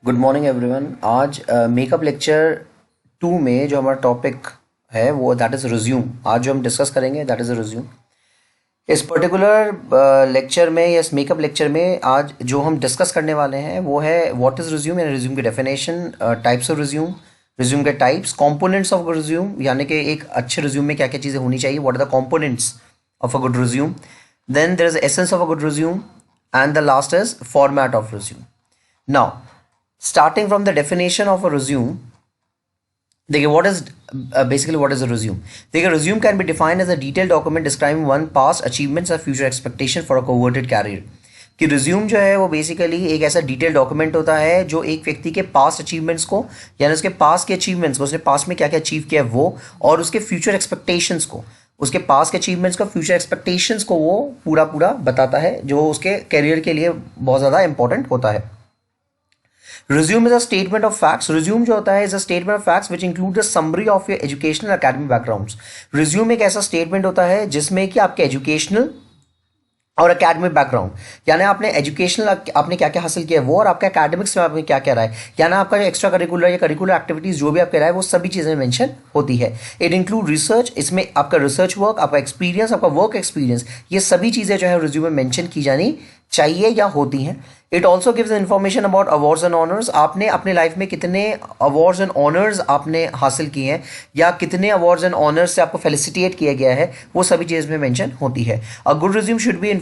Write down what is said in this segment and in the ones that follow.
Good morning everyone. आज makeup lecture 2 में जो हमारा टॉपिक है वो दैट इज़ रिज्यूम। आज जो हम डिस्कस करेंगे दैट इज़ रिज्यूम। इस पर्टिकुलर लेक्चर में या इस मेकअप लेक्चर में आज जो हम डिस्कस करने वाले हैं वो है व्हाट इज़ रिज्यूम यानी रिज्यूम की definition, types of resume, resume के टाइप्स, कंपोनेंट्स ऑफ रिज्यूम यानी कि एक अच्छे रिज्यूम में क्या क्या चीज़ें होनी चाहिए, what are the components of a good resume, then there is essence of a good resume and the last is format of resume. Now starting from the definition of a resume, देखिए what is basically what is a resume। देखिए resume can be defined as a detailed document describing one past achievements or future expectation for a coveted career। कि resume जो है वो basically एक ऐसा detail document होता है जो एक व्यक्ति के पास्ट अचीवमेंट्स को यानी उसके पास्ट के अचीवमेंट्स को, उसने पास्ट में क्या क्या अचीव किया वो, और उसके फ्यूचर एक्सपेक्टेशंस को, उसके पास्ट के अचीवमेंट्स को, फ्यूचर एक्सपेक्टेशंस को वो पूरा पूरा बताता है, जो उसके करियर के लिए बहुत ज़्यादा इंपॉर्टेंट होता है। Resume is a statement of facts। Resume जो होता है is a statement of facts which include the summary of your educational academic backgrounds। Resume एक ऐसा statement होता है जिसमें कि आपके एजुकेशनल और एकेडमिक बैकग्राउंड यानी आपने एजुकेशनल आपने क्या क्या हासिल किया है वो, और आपका एकेडमिक्स में आपने क्या क्या रहा है, यानी आपका जो एक्स्ट्रा करिकुलर या करिकुलर एक्टिविटीज जो भी आपके रहा है वो सभी चीज़ें मेंशन होती है। इट इंक्लूड रिसर्च, इसमें आपका रिसर्च वर्क, आपका एक्सपीरियंस, आपका वर्क एक्सपीरियंस, ये सभी चीज़ें जो है रिज्यूम में मेंशन की जानी चाहिए या होती हैं। It also gives information about awards and honours. आपने अपने लाइफ में कितने अवार्ड्स एंड ऑनर्स आपने हासिल किए हैं या कितने अवार्ड्स एंड ऑनर्स से आपको फेलिसिटेट किया गया है, वो सभी चीज़ में मेंशन होती है। अ good resume should be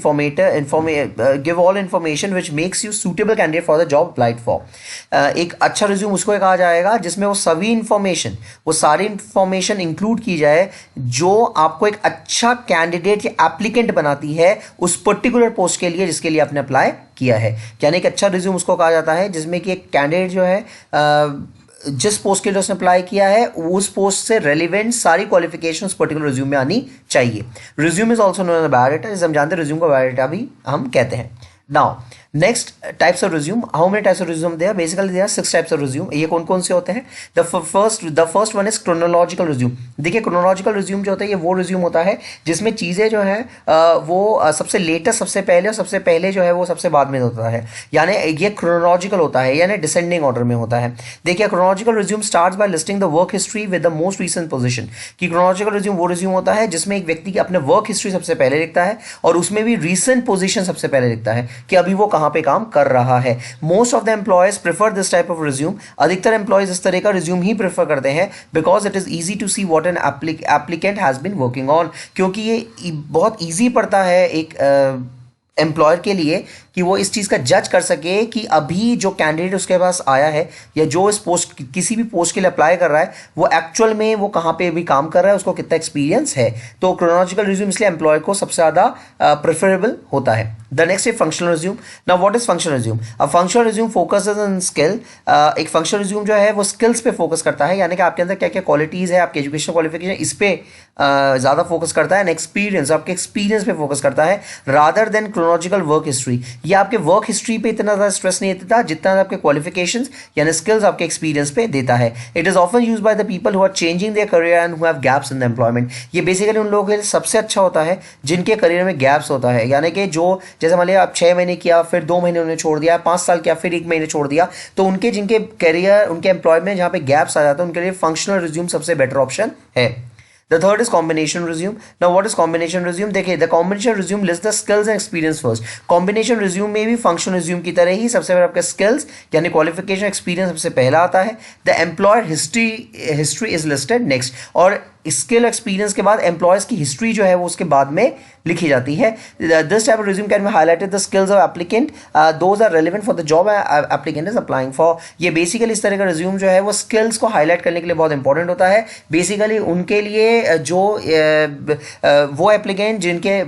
give all information which makes you suitable candidate for the job applied for. एक अच्छा रिज्यूम उसको कहा जाएगा जिसमें वो सभी इंफॉर्मेशन, वो सारी इंफॉर्मेशन इंक्लूड की जाए जो आपको एक अच्छा कैंडिडेट या एप्लीकेंट बनाती है उस पर्टिकुलर पोस्ट के लिए जिसके लिए आपने अप्लाई किया है। यानी एक अच्छा रिज्यूम उसको कहा जाता है जिसमें कि एक कैंडिडेट जो है जिस पोस्ट के लिए उसने अप्लाई किया है उस पोस्ट से रेलिवेंट सारी क्वालिफिकेशन उस पर्टिकुलर रिज्यूम में आनी चाहिए। Resume is also known as biodata, जिसे हम जानते हैं रिज्यूम को बायोडाटा भी हम कहते हैं। Now next types of resume, how many types of resume there? Basically there 6 types of resume. ये कौन कौन से होते हैं? The first one is chronological resume. देखिए क्रोनोलॉजिकल रिज्यूम जो होता है ये वो रिज्यूम होता है जिसमें चीज़ें जो है वो सबसे लेटेस्ट सबसे पहले और सबसे पहले जो है वो सबसे बाद में होता है, यानी ये क्रोनोलॉजिकल होता है यानी डिसेंडिंग ऑर्डर में होता है। देखिए chronological resume starts by listing the work history with the most recent position. कि क्रोनोलॉजिकल रिज्यूम वो रिज्यूम होता है जिसमें एक व्यक्ति की अपने वर्क हिस्ट्री सबसे पहले लिखता है और उसमें भी रीसेंट पोजीशन सबसे पहले लिखता है कि अभी वो कहाँ पे काम कर रहा है। Most of the employees prefer this type of resume. अधिकतर एम्प्लॉयज इस तरह का रिज्यूम ही प्रेफर करते हैं because it is easy to see what an applicant has been working on. क्योंकि ये बहुत ईजी पड़ता है एक एम्प्लॉयर के लिए कि वो इस चीज़ का जज कर सके कि अभी जो कैंडिडेट उसके पास आया है या जो इस पोस्ट किसी भी पोस्ट के लिए अप्लाई कर रहा है वो एक्चुअल में वो कहाँ पे भी काम कर रहा है, उसको कितना एक्सपीरियंस है। तो क्रोनोलॉजिकल रिज्यूम इसलिए एम्प्लॉयर को सबसे ज़्यादा प्रेफरेबल होता है। The next is functional resume. Now what is functional resume? अब functional resume focuses on skill. एक फंक्शनल रिज्यूम जो है वो स्किल्स पे फोकस करता है, यानी कि आपके अंदर क्या क्या क्वालिटीज़ है, आपके एजुकेशन क्वालिफिकेशन, इस पे ज़्यादा फोकस करता है। एंड एक्सपीरियंस, आपके एक्सपीरियंस पे फोकस करता है rather than chronological work history. ये आपके वर्क हिस्ट्री पे इतना ज़्यादा स्ट्रेस नहीं देता जितना आपके क्वालिफिकेशंस यानी स्किल्स आपके एक्सपीरियंस पे देता है। It is often used by the people who are changing their career and who have gaps in the employment. ये बेसिकली उन लोगों के लिए सबसे अच्छा होता है जिनके करियर में गैप्स होता है, यानी कि जो जैसे मान लिया आप 6 महीने किया फिर 2 महीने उन्होंने छोड़ दिया, 5 साल किया फिर 1 महीने छोड़ दिया, तो उनके जिनके करियर उनके एम्प्लॉयमेंट जहाँ पे गैप्स आ जाता है उनके लिए फंक्शनल रिज्यूम सबसे बेटर ऑप्शन है। The third is combination resume. Now what is combination resume? देखिए the combination resume lists the skills and experience first. Combination resume में भी function resume की तरह ही सबसे पहले आपका skills यानी qualification experience सबसे पहला आता है। The employer history is listed next, और स्किल एक्सपीरियंस के बाद एम्प्लॉयज की हिस्ट्री जो है वो उसके बाद में लिखी जाती है। This type of resume can be highlighted the skills of applicant those are relevant for the job applicant is applying for. ये बेसिकली इस तरह का रिज्यूम जो है वो स्किल्स को हाईलाइट करने के लिए बहुत इंपॉर्टेंट होता है। बेसिकली उनके लिए जो वो एप्लीकेंट जिनके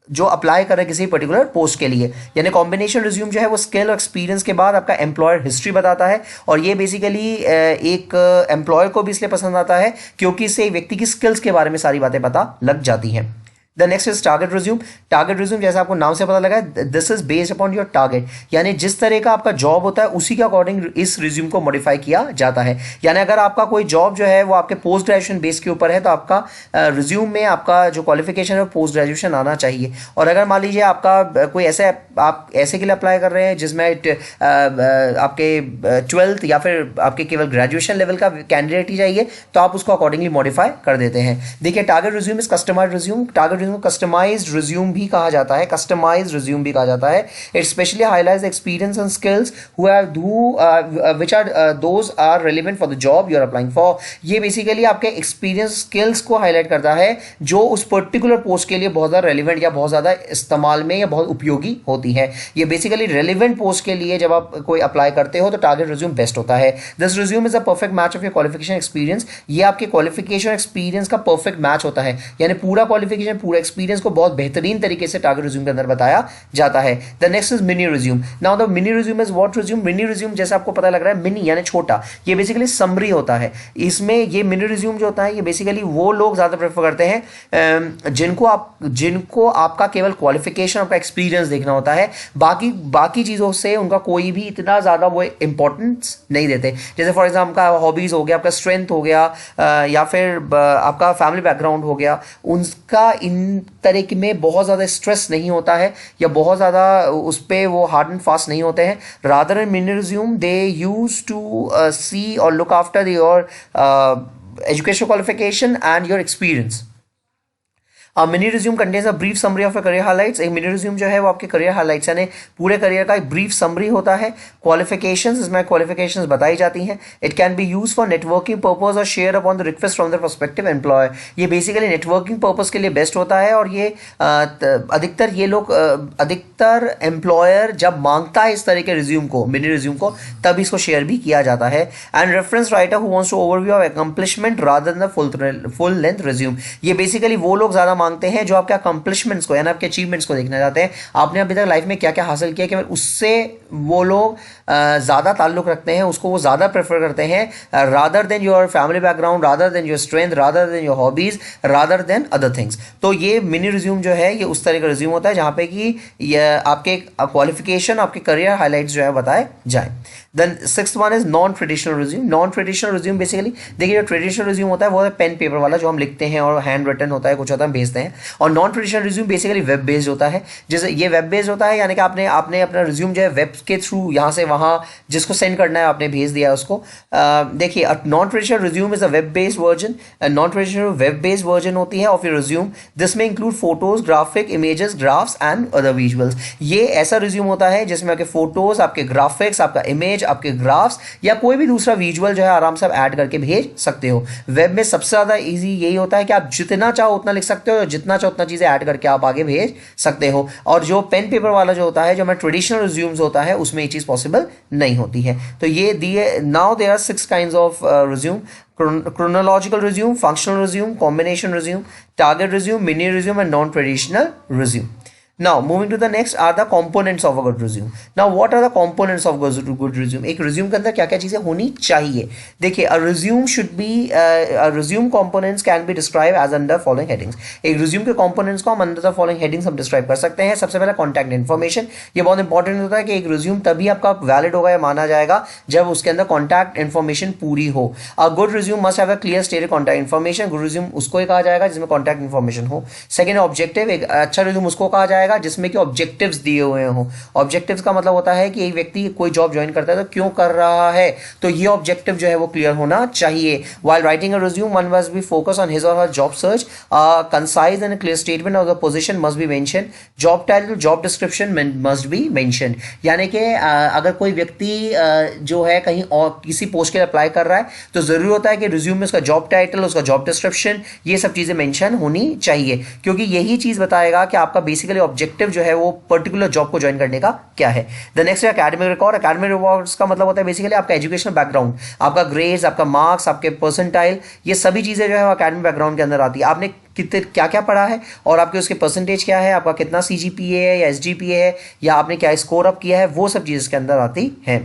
जो अप्लाई कर रहे हैं किसी पर्टिकुलर पोस्ट के लिए, यानी कॉम्बिनेशन रिज्यूम जो है वो स्किल और एक्सपीरियंस के बाद आपका एम्प्लॉयर हिस्ट्री बताता है। और ये बेसिकली एक एम्प्लॉयर को भी इसलिए पसंद आता है क्योंकि इससे एक व्यक्ति की स्किल्स के बारे में सारी बातें पता लग जाती हैं। The next is target resume. Target resume जैसे आपको नाम से पता लगा, this is based upon your target, यानी जिस तरह का आपका जॉब होता है उसी के अकॉर्डिंग इस रिज्यूम को मॉडिफाई किया जाता है। यानी अगर आपका कोई जॉब जो है वो आपके पोस्ट ग्रेजुएशन बेस के ऊपर है तो आपका रिज्यूम में आपका जो क्वालिफिकेशन है वो पोस्ट ग्रेजुएशन आना चाहिए। और अगर मान लीजिए आपका कोई ऐसे आप ऐसे के लिए अप्लाई कर रहे हैं जिसमें आपके 12th या फिर आपके केवल ग्रेजुएशन लेवल का कैंडिडेट ही चाहिए तो आप उसको अकॉर्डिंगली मॉडिफाई कर देते हैं। देखिए target resume is customized resume. Target resume को कस्टमाइज्ड रिज्यूम भी कहा जाता है, कस्टमाइज्ड रिज्यूम भी कहा जाता है। It specially highlights the experience and skills which are those are relevant for the job you are applying for. ये बेसिकली आपके एक्सपीरियंस स्किल्स को हाईलाइट करता है जो उस पर्टिकुलर पोस्ट के लिए बहुत ज़्यादा रेलिवेंट या बहुत ज़्यादा इस्तेमाल में या बहुत उपयोगी होती है। ये बेसिकली रेलिवेंट पोस्ट के लिए जब आप कोई अप्लाई करते हो तो टारगेट रिज्यूम बेस्ट होता है। This resume is a perfect match of your qualification experience. ये आपके क्वालिफिकेशन एक्सपीरियंस का परफेक्ट मैच होता है, यानी पूरा क्वालिफिकेशन पूरा एक्सपीरियंस को बहुत बेहतरीन तरीके से टारगेट रिज्यूम के अंदर बताया जाता है। The next is mini resume. Now the mini resume is what resume. Mini resume जैसे आपको पता लग रहा है मिनी यानी छोटा, ये बेसिकली समरी होता है। इसमें ये मिनी रिज्यूम जो होता है ये बेसिकली वो लोग ज्यादा प्रेफर करते हैं जिनको आपका केवल क्वालिफिकेशन आपका एक्सपीरियंस देखना होता है, बाकी चीजों से उनका कोई भी इतना ज्यादा वो इंपॉर्टेंस नहीं देते। जैसे फॉर एग्जाम्पल आपका हॉबीज हो गया, आपका स्ट्रेंथ हो गया, या फिर आपका फैमिली बैकग्राउंड हो गया, उनका इन तरह में बहुत ज़्यादा स्ट्रेस नहीं होता है या बहुत ज़्यादा उस पर वो हार्ड एंड फास्ट नहीं होते हैं। Rather in mini resume they use to see और look after your education qualification and your experience. Mini resume contains a brief summary of career highlights. एक मिनी रिज्यूम जो है वो आपके करियर हाइलाइट्स यानी पूरे करियर का एक ब्रीफ समरी होता है। क्वालिफिकेशंस, इसमें क्वालिफिकेशंस बताई जाती हैं। It can be use for networking purpose और share upon the request from the prospective employer. ये बेसिकली नेटवर्किंग पर्पस के लिए बेस्ट होता है और ये अधिकतर एम्प्लॉयर जब मांगता है इस तरह के रिज्यूम को, मिनी रिज्यूम को, तब इसको शेयर भी किया जाता है। And reference writer who wants to overview of accomplishment rather than the full length resume. ये बेसिकली वो लोग ज्यादा मांगते हैं जो आपके अकम्प्लिशमेंट्स को यानी आपके अचीवमेंट्स को देखना चाहते हैं, आपने अभी तक लाइफ में क्या क्या हासिल किया, केवल उससे वो लोग ज़्यादा ताल्लुक रखते हैं, उसको वो ज़्यादा प्रेफर करते हैं rather than your family background, rather than your strength, rather than your hobbies, rather than other things. तो ये मिनी रिज्यूम जो है ये उस तरह का रिज्यूम होता है जहाँ पे कि आपके क्वालिफिकेशन, आपके करियर हाईलाइट्स जो है बताए जाए। Then sixth one is non traditional resume. Non traditional resume basically देखिए जो ट्रेडिशनल रिज्यूम होता है वो है पेन पेपर वाला जो हम लिखते हैं और हैंड रिटन होता है, कुछ होता है हम भेजते हैं। और non traditional resume basically web based होता है। जैसे ये वेब बेस्ड होता है यानी कि आपने अपना रिज्यूम जो है वेब के थ्रू यहाँ से वहाँ जिसको सेंड करना है आपने भेज दिया उसको। देखिए non traditional resume is a web based version. Non traditional web based version होती है ऑफ योर रिज्यूम। दिस में include photos, graphic, images, graphs and other visuals. ये ऐसा रिज्यूम होता है जिसमें आपके फोटोज, आपके ग्राफिक्स, आपका इमेज, आपके ग्राफ्स या कोई भी दूसरा विजुअल जो है आराम से आप ऐड करके भेज सकते हो। वेब में सबसे ज्यादा इजी यही होता है कि आप जितना चाहो उतना लिख सकते हो और जितना चाहो उतना चीजें ऐड करके आप आगे भेज सकते हो। और जो पेन पेपर वाला जो होता है, जो हमारा ट्रेडिशनल रिज्यूम्स होता है, उसमें ये चीज पॉसिबल नहीं होती है। तो ये दिए। Now there are 6 kinds of resume: chronological resume, functional resume, combination resume, target resume, mini resume and non-traditional resume. Now moving to the next are the components of a good resume. Now what are the components of good resume? एक resume के अंदर क्या क्या चीजें होनी चाहिए? देखिए a resume should be a resume components can be described as under following headings. एक resume के components को हम under the following headings हम describe कर सकते हैं। सबसे पहला contact information। ये बहुत इंपॉर्टेंट होता है कि एक resume तभी आपका वैलिड होगा या माना जाएगा जब उसके अंदर contact information पूरी हो। A good resume must have a clear stated contact information. good resume उसको ही कहा जाएगा जिसमें contact information हो। Second objective, एक अच्छा resume उसको कहा जाएगा जिसमें कि ऑब्जेक्टिव्स दिए हुए हों। ऑब्जेक्टिव्स का मतलब होता है कि एक व्यक्ति कोई जॉब ज्वाइन करता है तो क्यों कर रहा है, तो ये ऑब्जेक्टिव जो है वो क्लियर होना चाहिए। While writing a resume one must be focus on his और her job search. Concise and clear statement of the position must be mention. Job title, job description must be mention. यानी कि अगर कोई व्यक्ति जो है कहीं और किसी पोस्ट के लिए अप्लाई कर रहा है तो जरूरी होता है कि रिज्यूम में उसका जॉब टाइटल, उसका जॉब डिस्क्रिप्शन, ये सब चीजें मेंशन होनी चाहिए, क्योंकि यही चीज बताएगा कि आपका बेसिकली ऑब्जेक्टिव जो है वो पर्टिकुलर जॉब को ज्वाइन करने का क्या है। द नेक्स्ट है एकेडमिक रिकॉर्ड। एकेडमिक रिकॉर्ड्स का मतलब होता है बेसिकली आपका एजुकेशनल बैकग्राउंड, आपका ग्रेड्स, आपका मार्क्स, आपके परसेंटाइल, ये सभी चीजें जो है वो एकेडमिक बैकग्राउंड के अंदर आती है। आपने कितने क्या क्या पढ़ा है और आपके उसके परसेंटेज क्या है, आपका कितना CGPA है या SGPA है या आपने क्या स्कोर अप किया है, वो सब चीज़ इसके अंदर आती है।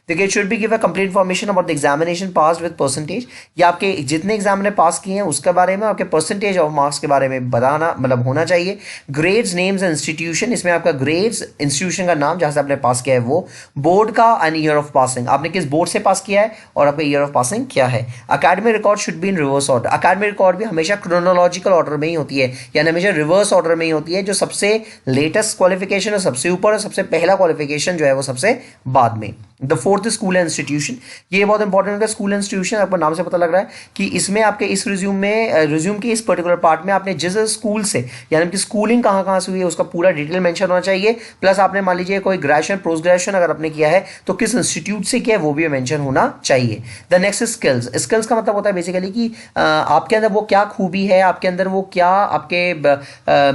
देखिए, it should be give a complete information about the examination pass with percentage, या आपके जितने एग्जाम ने पास किए हैं उसके बारे में, आपके परसेंटेज ऑफ मार्क्स के बारे में बताना मतलब होना चाहिए। ग्रेड्स, नेम्स एंड इंस्टीट्यूशन, इसमें आपका ग्रेड्स, इंस्टीट्यूशन का नाम जहां से आपने पास किया है वो, बोर्ड का एंड ईयर ऑफ पासिंग, आपने किस बोर्ड से पास किया है और आपका ईयर ऑफ पासिंग क्या है। Academic record should be in reverse order, academic record भी हमेशा क्रोनोलॉजिकल ऑर्डर में ही होती है, यानी हमेशा रिवर्स ऑर्डर में ही होती है, जो सबसे लेटेस्ट क्वालिफिकेशन है सबसे ऊपर और सबसे पहला क्वालिफिकेशन जो है वो सबसे बाद में। The fourth school and institution, ये बहुत इंपॉर्टेंट है। स्कूल इंस्टीट्यूशन आपको नाम से पता लग रहा है कि इसमें आपके इस रिज्यूम के इस पर्टिकुलर पार्ट में आपने जिस स्कूल से यानी कि स्कूलिंग कहाँ कहाँ से हुई है उसका पूरा डिटेल मेंशन होना चाहिए, प्लस आपने मान लीजिए कोई ग्रेजुएशन पोस्ट ग्रेजुएशन अगर आपने किया है तो किस इंस्टीट्यूट से किया है वो भी मेंशन होना चाहिए। द नेक्स्ट स्किल्स, स्किल्स का मतलब होता है बेसिकली कि आपके अंदर वो क्या खूबी है, आपके अंदर वो क्या आपके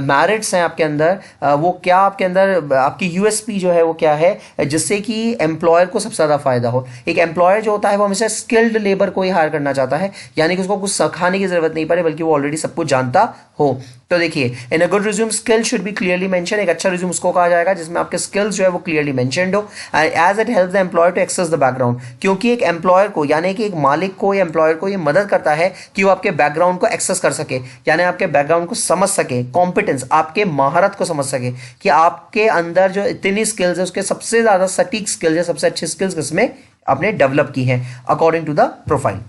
मेरिट्स हैं, आपके अंदर वो क्या आपके अंदर आपकी यूएसपी जो है वो क्या है, जिससे कि एम्प्लॉयर को सबसे ज्यादा फायदा हो। एक एम्प्लॉयर जो होता है वो हमेशा स्किल्ड लेबर को ही हायर करना चाहता है, यानी कि उसको कुछ सिखाने की जरूरत नहीं पड़े बल्कि वो ऑलरेडी सब कुछ जानता हो। तो देखिए, in a good resume skill should be clearly mention, एक अच्छा रिज्यूम उसको कहा जाएगा जिसमें आपके स्किल्स जो है वो क्लियरली मेंशनड हो, as it helps the employer to access the background, क्योंकि एक एम्प्लॉयर को यानी कि एक मालिक को या एम्प्लॉयर को ये मदद करता है कि वो आपके बैकग्राउंड को एक्सेस कर सके, यानी आपके बैकग्राउंड को समझ सके, कॉम्पिटेंस आपके महारत को समझ सके कि आपके अंदर जो इतनी स्किल्स है उसके सबसे ज्यादा सटीक स्किल्स है, सबसे अच्छी स्किल्स किसमें आपने डेवलप की है according to the profile.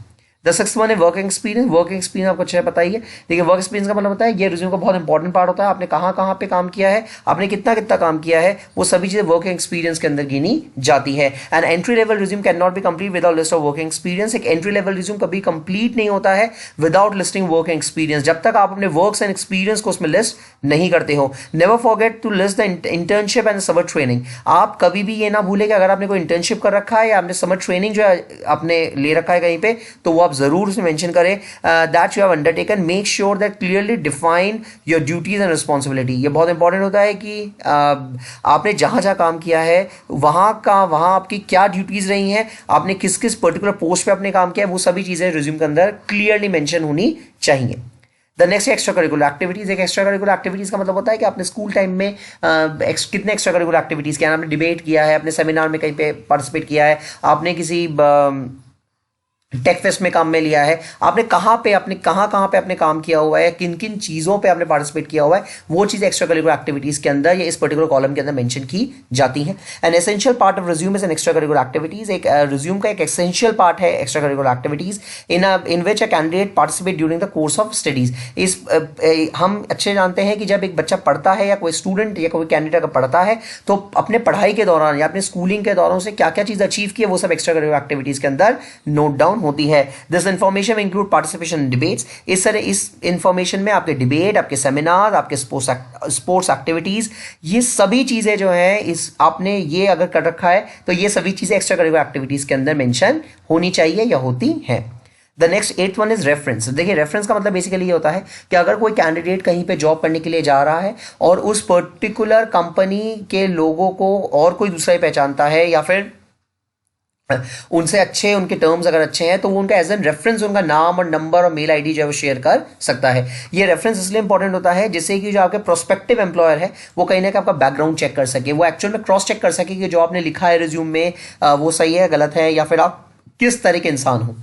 The sixth one है वर्किंग एक्सपीरियंस। वर्किंग एक्सपीरियंस आपको अच्छा पता ही है। देखिए, वर्क एक्सपीरियंस का मतलब होता है ये रिज्यूम का बहुत इंपॉर्टेंट पार्ट होता है, आपने कहाँ कहाँ पे काम किया है, आपने कितना कितना काम किया है, वो सभी चीजें वर्किंग एक्सपीरियंस के अंदर गिनी जाती है। And entry level resume can not be complete without list of working experience, एक एंट्री लेवल रिज्यूम कभी कंप्लीट नहीं होता है विदाउट लिस्टिंग वर्किंग एक्सपीरियंस, जब तक आप अपने वर्क्स एंड एक्सपीरियंस को उसमें लिस्ट नहीं करते हो। Never forget to list the internship and summer training, आप कभी भी ये ना भूले कि अगर आपने कोई इंटर्नशिप कर रखा है या आपने समर ट्रेनिंग जो है आपने ले रखा है कहीं पे, तो वो आप जरूर उसमें मेंशन करें that you have undertaken, make sure that clearly define your duties and responsibility. ये बहुत इंपॉर्टेंट होता है कि आपने जहां जहां काम किया है वहां आपकी क्या ड्यूटीज रही हैं, आपने किस किस पर्टिकुलर पोस्ट पे अपने काम किया है, वो सभी चीजें रिज्यूम के अंदर क्लियरली मेंशन होनी चाहिए। The next extra curricular activities, एक एक्स्ट्रा करिकुलर एक्टिविटीज का मतलब होता है कि आपने स्कूल टाइम में कितने एक्स्ट्रा करिकुलर एक्टिविटीज किया, आपने डिबेट किया है, अपने सेमिनार में कहीं पे पार्टिसिपेट किया है, आपने किसी टेक फेस्ट में काम में लिया है, आपने कहाँ कहाँ पे अपने काम किया हुआ है, किन किन चीज़ों पे आपने पार्टिसिपेट किया हुआ है, वो चीज़ एक्स्ट्रा करिकुलर एक्टिविटीज़ के अंदर या इस पर्टिकुलर कॉलम के अंदर मेंशन की जाती हैं। An essential part of resume is an extra curricular activities, एक रिज्यूम का एक एसेंशियल पार्ट है extra curricular activities in which a candidate participate during the course of studies. इस हम अच्छे जानते हैं कि जब एक बच्चा पढ़ता है या कोई स्टूडेंट या कोई कैंडिडेट अगर पढ़ता है तो अपने पढ़ाई के दौरान या अपने स्कूलिंग के दौरान से क्या क्या चीज़ अचीव की है वो सब एक्स्ट्रा करिकुलर एक्टिविटीज़ के अंदर नोट डाउन होती है। This information include participation in debates, इस इंफॉर्मेशन में आपके डिबेट, आपके सेमिनार, आपके स्पोर्ट्स एक्टिविटीज, ये सभी चीजें जो है इस आपने ये अगर कर रखा है तो ये सभी चीजें एक्स्ट्रा करिकुलर एक्टिविटीज के अंदर मेंशन होनी चाहिए या होती हैं। The next 8th one is reference. देखिए, रेफरेंस का मतलब बेसिकली ये होता है कि अगर कोई कैंडिडेट कहीं पे जॉब करने के लिए जा रहा है और उस पर्टिकुलर कंपनी के लोगों को और कोई दूसरा ही पहचानता है या फिर उनसे अच्छे उनके टर्म्स अगर अच्छे हैं तो वो उनका एज एन रेफरेंस उनका नाम और नंबर और मेल आईडी जो है वो शेयर कर सकता है। ये रेफरेंस इसलिए इंपॉर्टेंट होता है जिससे कि जो आपके प्रोस्पेक्टिव एम्प्लॉयर है वो कहीं ना कहीं आपका बैकग्राउंड चेक कर सके, वो एक्चुअल में क्रॉस चेक कर सके कि जो आपने लिखा है रिज्यूम में वो सही है, गलत है, या फिर आप किस तरह के इंसान हो।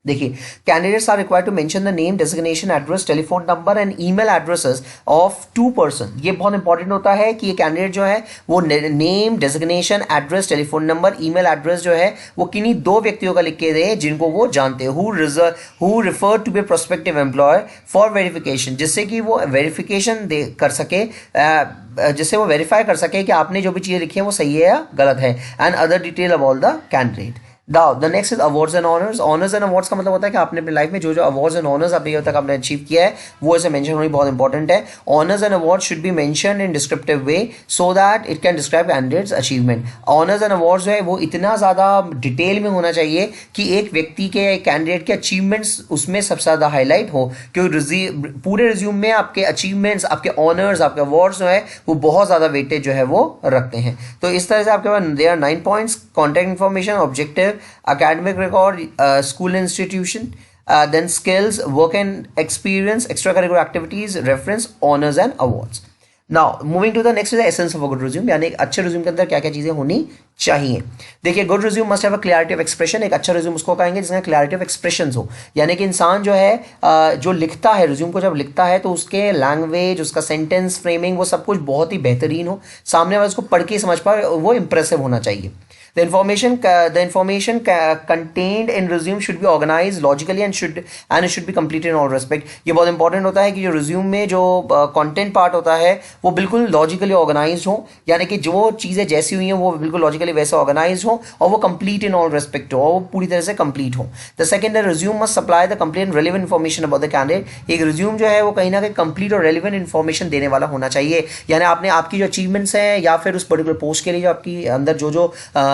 देखिए, candidates are required to mention the name, designation, address, telephone number and email addresses of 2 person. ये बहुत इंपॉर्टेंट होता है कि ये कैंडिडेट जो है वो name, designation, address, telephone number, email address जो है वो किन्हीं 2 व्यक्तियों का लिख के दे जिनको वो जानते हैं, who refer to be prospective employer for verification, जिससे कि वो वेरिफिकेशन कर सके, जिससे वो वेरीफाई कर सके कि आपने जो भी चीज़ें लिखी है वो सही है या गलत है, and other detail about the candidate. The next is awards and honours. Honours and awards का मतलब होता है कि आपने अपनी लाइफ में जो जो अवार्ड्स एंड ऑनर्स अभी तक आपने अचीव किया है वो ऐसे मेंशन होनी बहुत इंपॉर्टेंट है। Honours and awards should be mention in descriptive way so that it can describe candidates achievement. Honours and awards जो है वो इतना ज़्यादा डिटेल में होना चाहिए कि एक व्यक्ति के, एक कैंडिडेट के अचीवमेंट्स उसमें सबसे ज़्यादा हाईलाइट हो, क्योंकि पूरे रिज्यूम में आपके अचीवमेंट्स, आपके ऑनर्स, आपके अवार्ड्स जो है वो बहुत ज़्यादा वेटेज जो है वो रखते हैं। तो इस तरह से आपके पास there are 9 points: contact information, objective, academic record, school institution, then skills, work and experience, extracurricular activities, reference, honors and awards. Now moving to the next is the essence of a good resume, यानी एक अच्छे resume के अंदर क्या क्या चीजें होनी चाहिए. देखिए, good resume must have a clarity of expression. एक अच्छा रिज्यूम उसको कहेंगे जिसमें क्लैरिटी ऑफ एक्सप्रेशन हो, यानी कि इंसान जो है जो लिखता है रिज्यूम को, जब लिखता है तो उसके लैंग्वेज, उसका सेंटेंस फ्रेमिंग, वो सब कुछ बहुत ही बेहतरीन हो, सामने वाले उसको पढ़ के समझ पाए, वो इंप्रेसिव होना चाहिए. The information contained in resume should be organized logically and it should be completed in all respect. ये बहुत इंपॉर्टेंट होता है कि जो रिज्यूम में जो कंटेंट पार्ट होता है वो बिल्कुल लॉजिकली ऑर्गेनाइज्ड हो, यानी कि जो चीज़ें जैसी हुई हैं वो बिल्कुल लॉजिकली वैसे ऑर्गेनाइज्ड हो और वो कंप्लीट इन ऑल रेस्पेक्ट हो, और वो पूरी तरह से कंप्लीट हो. द सेकंड है resume must supply the complete and relevant information about the candidate. एक रिज्यूम जो है वो कहीं ना कहीं कंप्लीट और रेलिवेंट इन्फॉर्मेशन देने वाला होना चाहिए, यानी आपने आपकी जो अचीवमेंट्स हैं या फिर उस पर्टिकुलर पोस्ट के लिए जो आपकी अंदर जो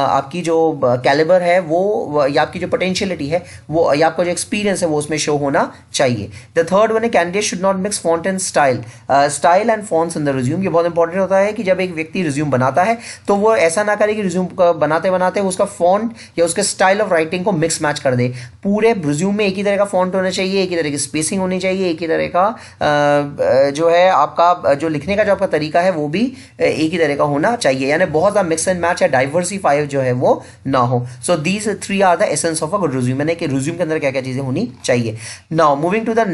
आपकी जो कैलिबर है वो, या आपकी जो पोटेंशियलिटी है वो, या आपका जो एक्सपीरियंस है वो उसमें शो होना चाहिए. द थर्ड वन है candidate should not mix font and style and fonts in the resume. ये बहुत इंपॉर्टेंट होता है कि जब एक व्यक्ति रिज्यूम बनाता है तो वो ऐसा ना करे कि रिज्यूम बनाते बनाते उसका फॉन्ट या उसके स्टाइल ऑफ राइटिंग को मिक्स मैच कर दे. पूरे रिज्यूम में एक ही तरह का फॉन्ट होना चाहिए, एक ही तरह की स्पेसिंग होनी चाहिए, एक ही तरह का जो है आपका जो लिखने का जो आपका तरीका है वो भी एक ही तरह का होना चाहिए, यानी बहुत ज़्यादा मिक्स एंड मैच या डाइवर्सिफाई जो है वो ना हो. So these three are the essence of a good resume, यानी कि रिज्यूम के अंदर क्या क्या चीजें होनी चाहिए. Now moving to the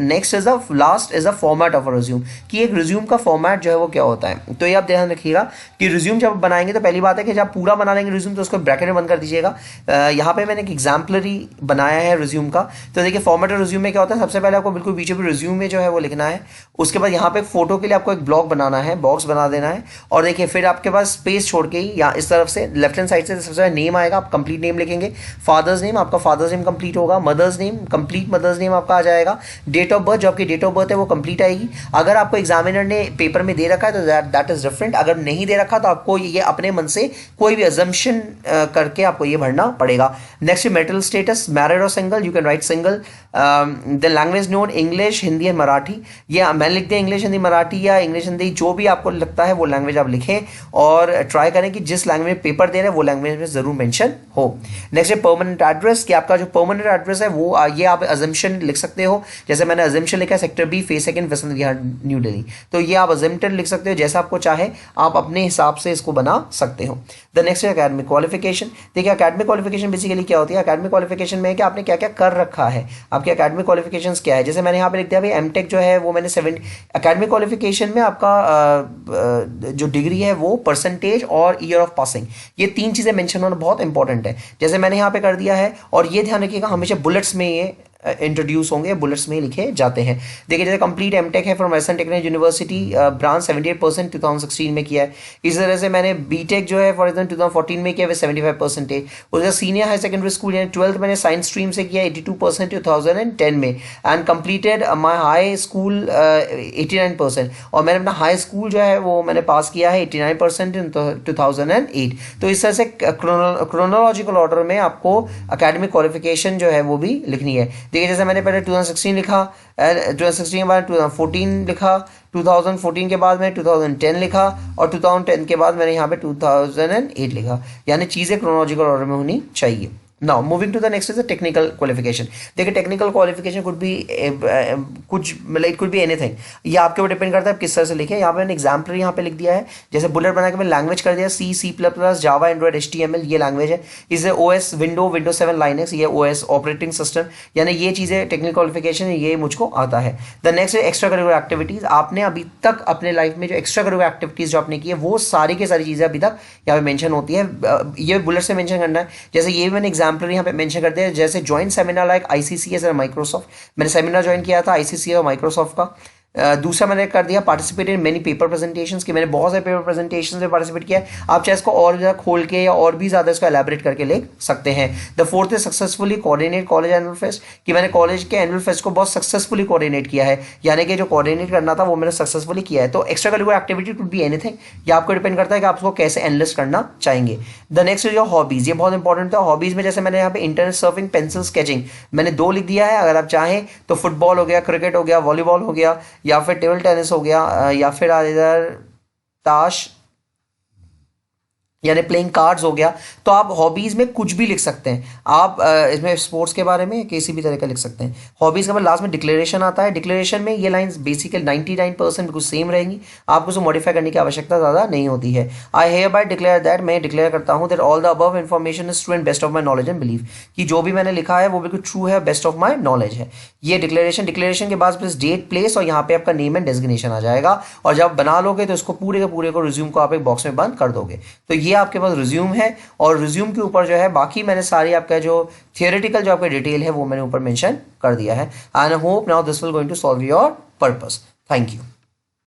next is the last is the format of a resume, कि एक रिज्यूम का फॉर्मेट जो है वो क्या होता है. तो ये आप ध्यान रखिएगा कि रिज्यूम जब बनाएंगे तो पहली बात है कि जब पूरा बना लेंगे रिज्यूम तो उसको ब्रैकेट में बंद कर दीजिएगा. यहाँ पे मैंने एक एग्जाम्पलरी बनाया है रिज्यूम का. तो देखिए, फॉर्मेट ऑफ रिज्यूम में क्या होता है, सबसे पहले आपको बिल्कुल पीछे भी रिज्यूम में जो है वो लिखना है. उसके बाद यहाँ पे फोटो के लिए आपको एक ब्लॉक बनाना है, बॉक्स बना देना है, और देखिए फिर आपके पास स्पेस छोड़ के ही या इस तरफ से लेफ्ट हैंड साइड से सबसे पहले नेम आएगा, आप कंप्लीट नेम लिखेंगे. फादर्स नेम, आपका फादर्स नेम कंप्लीट होगा. Mother's name, complete mother's name आपका आ जाएगा. डेट ऑफ बर्थ, जो आपकी डेट ऑफ बर्थ है वो कंप्लीट आएगी. अगर आपको एग्जामिनर ने पेपर में दे रखा है तो दैट इज डिफरेंट. अगर नहीं दे रखा तो आपको ये अपने मन से कोई भी अजम्पशन करके आपको ये भरना पड़ेगा. नेक्स्ट मेरिटल स्टेटस, मैरिड और single, you can write single. The language known, English, Hindi and Marathi. ये मैंने लिख दिया इंग्लिश, हिंदी, मराठी या इंग्लिश, हिंदी, जो भी आपको लगता है वो लैंग्वेज आप लिखें, और ट्राई करें कि जिस लैंग्वेज में पेपर दे रहे हैं वो लैंग्वेज में जरूर मेंशन हो. नेक्स्ट है परमानेंट एड्रेस, कि आपका जो परमानेंट एड्रेस है वो ये आप अजम्पशन लिख सकते हो. जैसे मैंने अजम्पशन लिखा है sector B, phase second, Vasant Vihar, new Delhi. तो ये आप अजम्पशन लिख सकते हो, जैसा आपको चाहे आप अपने हिसाब से इसको बना सकते हो. द नेक्स्ट है एकेडमिक क्वालिफिकेशन. देखिए, एकेडमिक क्वालिफिकेशन बेसिकली क्या होती है. एकेडमिक क्वालिफिकेशन में कि आपने क्या क्या कर रखा है, आपके एकेडमिक क्वालिफिकेशंस क्या है. जैसे मैंने यहाँ पे लिख दिया भाई एमटेक जो है वो मैंने 7. एकेडमिक क्वालिफिकेशन में आपका जो डिग्री है वो परसेंटेज और ईयर ऑफ पासिंग, ये 3 चीजें मेंशन होना बहुत इंपॉर्टेंट है. जैसे मैंने यहाँ पे कर दिया है, और ये ध्यान रखिएगा हमेशा बुलेट्स में ये इंट्रोड्यूस होंगे, बुलेट्स में लिखे जाते हैं. देखिए, जैसे कंप्लीट एमटेक है from western technical university branch 78% 2016 में किया है. इस तरह से मैंने बीटेक जो है फॉर एग्जाम्पल 2014 में किया है 75%. उसका सीनियर हाई सेकेंडरी स्कूल यानी 12th मैंने साइंस स्ट्रीम से किया 82% 2010 में, and completed my high school 89%. और मैंने अपना हाई स्कूल जो है वो मैंने पास किया है 89% इन 2008. तो इस तरह से क्रोनोलॉजिकल ऑर्डर में आपको एकेडमिक क्वालिफिकेशन जो है वो भी लिखनी है. देखिए, जैसे मैंने पहले 2016 लिखा, 2016 के बाद 2014 लिखा, 2014 के बाद मैंने 2010 लिखा, और 2010 के बाद मैंने यहाँ पे 2008 लिखा, यानी चीज़ें क्रोनोलॉजिकल ऑर्डर में होनी चाहिए. Now moving to the next is the technical qualification. देखिए, टेक्निकल क्वालिफिकेशन कुड बी कुछ मतलब इट कुड बी एनीथिंग, ये आपके ऊपर डिपेंड करता है आप किस तरह से लिखें. यहाँ पे मैंने एग्जाम्पल यहाँ पे लिख दिया है, जैसे बुलेट बना के मैंने लैंग्वेज कर दिया सी, सी प्लस प्लस, जावा, एंड्रॉइड, HTML, ये लैंग्वेज है. इसे OS विंडोज 7 लाइनक्स, ये OS ऑपरेटिंग सिस्टम, यानी ये चीज़ें टेक्निकल क्वालिफिकेशन ये मुझको आता है. द नेक्स्ट है एक्स्ट्रा करिकुलर एक्टिविटीज. आपने अभी तक अपने लाइफ में जो एक्स्ट्रा करिकुलर एक्टिविटीज जो आपने की है वो सारी की सारी चीज़ें अभी तक यहाँ पे मेंशन होती है. ये बुलेट से मेंशन करना है. जैसे ये मैंने एग्जाम्पल यहाँ पे मेंशन करते हैं, जैसे ज्वाइंट सेमिनार लाइक ICCS और माइक्रोसॉफ्ट. मैंने सेमिनार ज्वाइन किया था ICCS और माइक्रोसॉफ्ट का. दूसरा मैंने कर दिया participate in many paper presentations, की मैंने बहुत सारे पेपर प्रेजेंटेशंस में पार्टिसिपेट किया है. आप चाहे इसको और ज़्यादा खोल के या और भी ज़्यादा इसको एलैबोरेट करके लिख सकते हैं. The fourth is successfully coordinate college annual fest, कि मैंने कॉलेज के एनुअल फेस्ट को बहुत सक्सेसफुली कोऑर्डिनेट किया है, यानी कि जो कोऑर्डिनेट करना था वो मैंने सक्सेसफुली किया है. तो extra curricular activity could be anything, ये आपको डिपेंड करता है कि आप उसको कैसे एनालिस्ट करना चाहेंगे. The next is your hobbies. ये बहुत इंपॉर्टेंट था. हॉबीज में जैसे मैंने यहाँ पे इंटरनेट सर्फिंग, पेंसिल स्केचिंग, मैंने 2 लिख दिया है. अगर आप चाहें तो फुटबॉल हो गया, क्रिकेट हो गया, वॉलीबॉल हो गया, या फिर टेबल टेनिस हो गया, या फिर इधर ताश यानी प्लेइंग कार्ड्स हो गया। तो आप हॉबीज़ में कुछ भी लिख सकते हैं। आप इसमें स्पोर्ट्स के बारे में किसी भी तरह का लिख सकते हैं। हॉबीज़ के बाद लास्ट में डिक्लेरेशन आता है। डिक्लेरेशन में ये लाइंस बेसिकली 99% बिल्कुल सेम रहेंगी, आपको उसे मॉडिफाई करने की आवश्यकता ज़्यादा नहीं होती है। आई हेयर बाय डिक्लेयर दैट, मैं डिक्लेयर करता हूँ that all the above information is true and best of my knowledge and believe, कि जो भी मैंने लिखा है वो बिल्कुल ट्रू है, बेस्ट ऑफ माई नॉलेज है। ये डिक्लेरेशन के बाद प्लस डेट, प्लेस और यहाँ पे आपका नेम एंड डेजिग्नेशन आ जाएगा। और जब आप बना लोगे तो इसको पूरे के पूरे को रिज्यूम को आप एक बॉक्स में बंद कर दोगे। तो ये आपके पास रिज्यूम है। और रिज्यूम के ऊपर जो है बाकी मैंने सारी आपका जो थियोरेटिकल जो आपका डिटेल है वो मैंने ऊपर मेंशन कर दिया है। And I hope now this will going to solve your purpose. Thank you.